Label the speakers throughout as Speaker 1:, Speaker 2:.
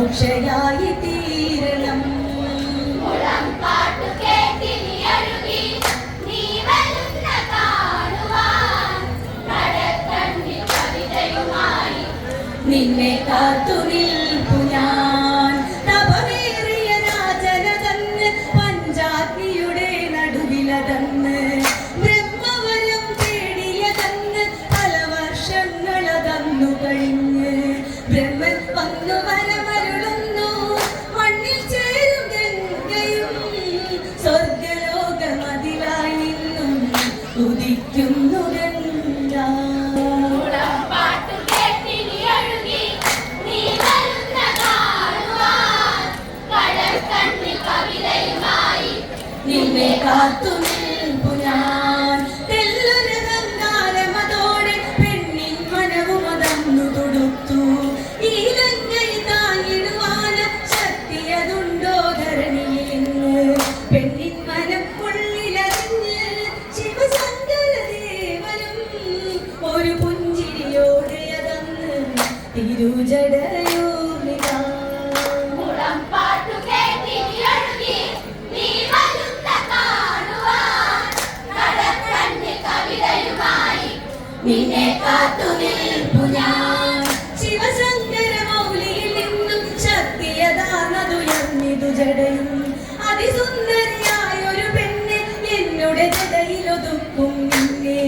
Speaker 1: മോക്ഷയായി തീരണം. നിന്നെ കാത്തു നിൽപ്പു ഞാൻ തപമേറിയ രാജനതന്ന് പഞ്ചാഗ്നിയുടെ നടുവിലതന്ന് ബ്രഹ്മവരം തേടിയതന്ന് പല വർഷങ്ങളതന്നു കഴിഞ്ഞ് ബ്രഹ്മൻ വന്നു വരമരുളുന്നു മണ്ണിൽ ചേരും ഗംഗയും സ്വർഗലോകമതിലായി നിന്നും ഉദിക്കുന്നു ഗംഗ. നിന്നെ കാത്തു നിൽപ്പു ഞാൻ തെല്ലൊരഹങ്കാരമതോടെ പെണ്ണിൻ മനവും അതന്നു തൊടുത്തു. ഈ ലങ്കൈ താങ്ങിടുവാന ശക്തിയതുണ്ടോ ധരണിയിൽ ഇന്ന്. പെണ്ണിൻ മനം ഉള്ളിലറിഞ്ഞ് ശിവശങ്കരദേവനും ഒരു പുഞ്ചിരിയോടെ അതന്ന് തിരുജടയൂർമിക. നിന്നെ കാത്തു നിൽപ്പു ഞാൻ ശിവശങ്കര മൗലിയിൽ നിന്നും ശക്തിയതാർന്നതുയർന്നിതു ജടയും. അതിസുന്ദരിയായൊരു പെണ്ണ് എന്നുടെ ജടയിലൊതുക്കും നിന്നെ.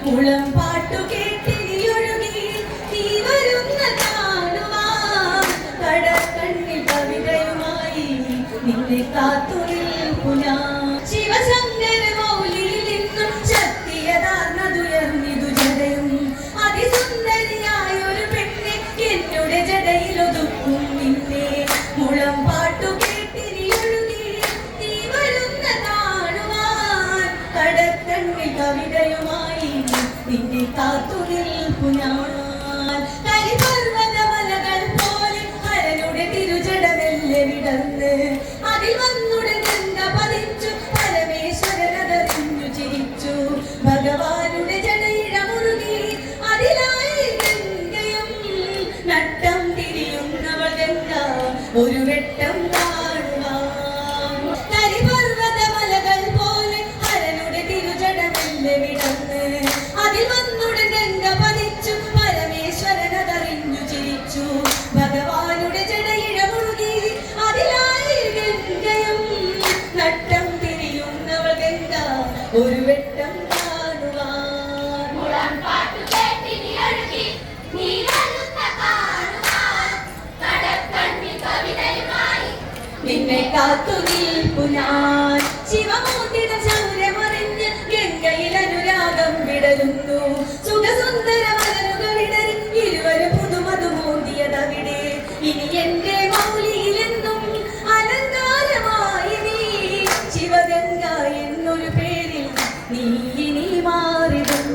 Speaker 1: മുളം പാട്ടു കേട്ടിരിയൊഴുകി നീ വരുന്ന കാണുവാൻ കടക്കണ്ണിൽ കവിതയുമായി നിന്നെ കാത്തു നിൽപ്പു ഞാൻ. ശിവശങ്കര മൗലിയിൽ നിന്നും ശക്തിയതാർന്നതുയർന്നിതു അതിസുന്ദരിയായൊരു പെണ്ണ് എന്നുടെ ജടയിലൊതുക്കും നിന്നെ. മുളം പാട്ടു കേട്ടിരിയൊഴുകി നീ വരുന്ന കാണുവാൻ കടക്കണ്ണിൽ കവിതയുമായി നിന്നെ കാത്തു നിൽപ്പു ഞാൻ. കരിപർവ്വതമലകൾ പോലെ ഹരനുടെ തിരുജടമെല്ലെ വിടർന്ന് അതിൽ വന്നുടൻ ഗംഗ പതിച്ചു പരമേശ്വരനതറിഞ്ഞു ചിരിച്ചു. ഭഗവാനുടെ ജടയിഴമുറുകി അതിലായി ഗംഗയും നട്ടം തിരിയുന്നവൾ ഗംഗ ഒരു വെട്ടം കാണുവാൻ. കരിപർവ്വതമലകൾ പോലെ ഹരനുടെ തിരുജടമെല്ലെ വിടർന്ന് അതിൽ വന്നുടൻ ഗംഗ പതിച്ചു പരമേശ്വരനതറിഞ്ഞു ചിരിച്ചു. ഭഗവാനുടെ ജടയിഴമുറുകി അതിലായി ഗംഗയും നട്ടം തിരിയുന്നവൾ ഗംഗ ഒരു വെട്ടം കാണുവാൻ. നിന്നെ കാത്തു നിൽപ്പു ഞാൻ ശിവമൂർത്തിയുടെ ശൗര്യമറിഞ്ഞ് ഗംഗയിൽ അനുരാഗം വിടരുന്നു. സുഖസുന്ദര മലരുകൾ വിടരി ഇരുവരും പുതുമതുമോന്തിയതവിടെ. ഇനി എന്റെ മൗലിയിലെന്നും അലങ്കാരമായി നീ ശിവഗംഗ എന്നൊരു പേരിൽ നീ ഇനി മാറിടും.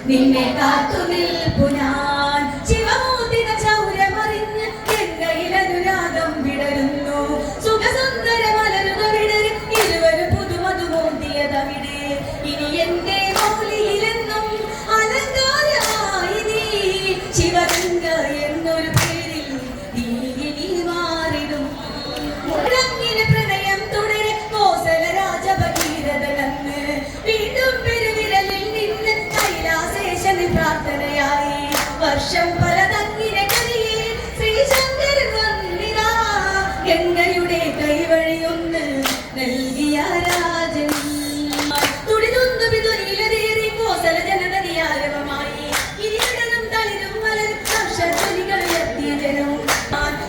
Speaker 1: നിന്നെ കാത്തു നിൽപ്പു ഞാൻ ശിവമൂർത്തിയുടെ ശൗര്യമറിഞ്ഞ് ഗംഗയിൽ അനുരാഗം വിടരുന്നു. സുഖസുന്ദര മലരുകൾ വിടരി ഇരുവരും പുതുമതുമോന്തിയതവിടെ. ഇനി എന്റെ മൗലിയിലെന്നും അലങ്കാരമായി നീ ശിവഗംഗ എന്നൊരു പേരിൽ നീ ഇനി മാറിടും. മുഴങ്ങിന് പ്രണയം തുടരെ കോസല രാജഭഗീരഥനന്ന് വീണ്ടും പെരുവിരലിൽ നിന്ന് കൈലാസേശന് പ്രാർത്ഥനയായി. വർഷം പലതങ്ങിനെ കരിയെ ശ്രീശങ്കരൻ വന്നിതാ ഗംഗയുടെ കൈവഴിയൊന്ന് നൽകിയ രാജൻ. തുടിതുന്നു പിതുനിലതേറി കോസല ജനതയാരവമായി ഇരിടനും തളിരും മലരും ഹർഷധ്വനികൾ ഉയർത്തിയ ജനവും.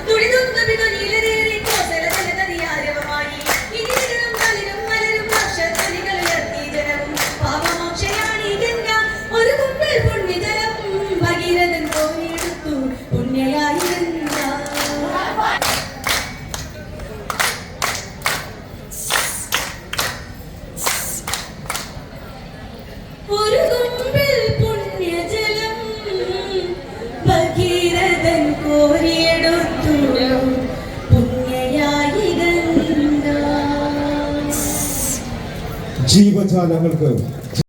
Speaker 1: തുടിതുന്നു പിതുനിലതേറി കോസല ജനതയാരവമായി ഇരിടനും തളിരും മലരും ഹർഷധ്വനികൾ ഉയർത്തിയ ജനവും. പാപമോക്ഷയാണീ ഗംഗ ഒരു കുമ്പിൾ പുണ്യജലം ഭഗീരഥൻ കോരിയെടുത്തു പുണ്യയായി ഗംഗ. ഒരു കുമ്പിൾ പുണ്യജലം ഭഗീരഥൻ കോരിയെടുത്തു പുണ്യയായി ഗംഗ.
Speaker 2: ജീവജാലങ്ങൾക്ക്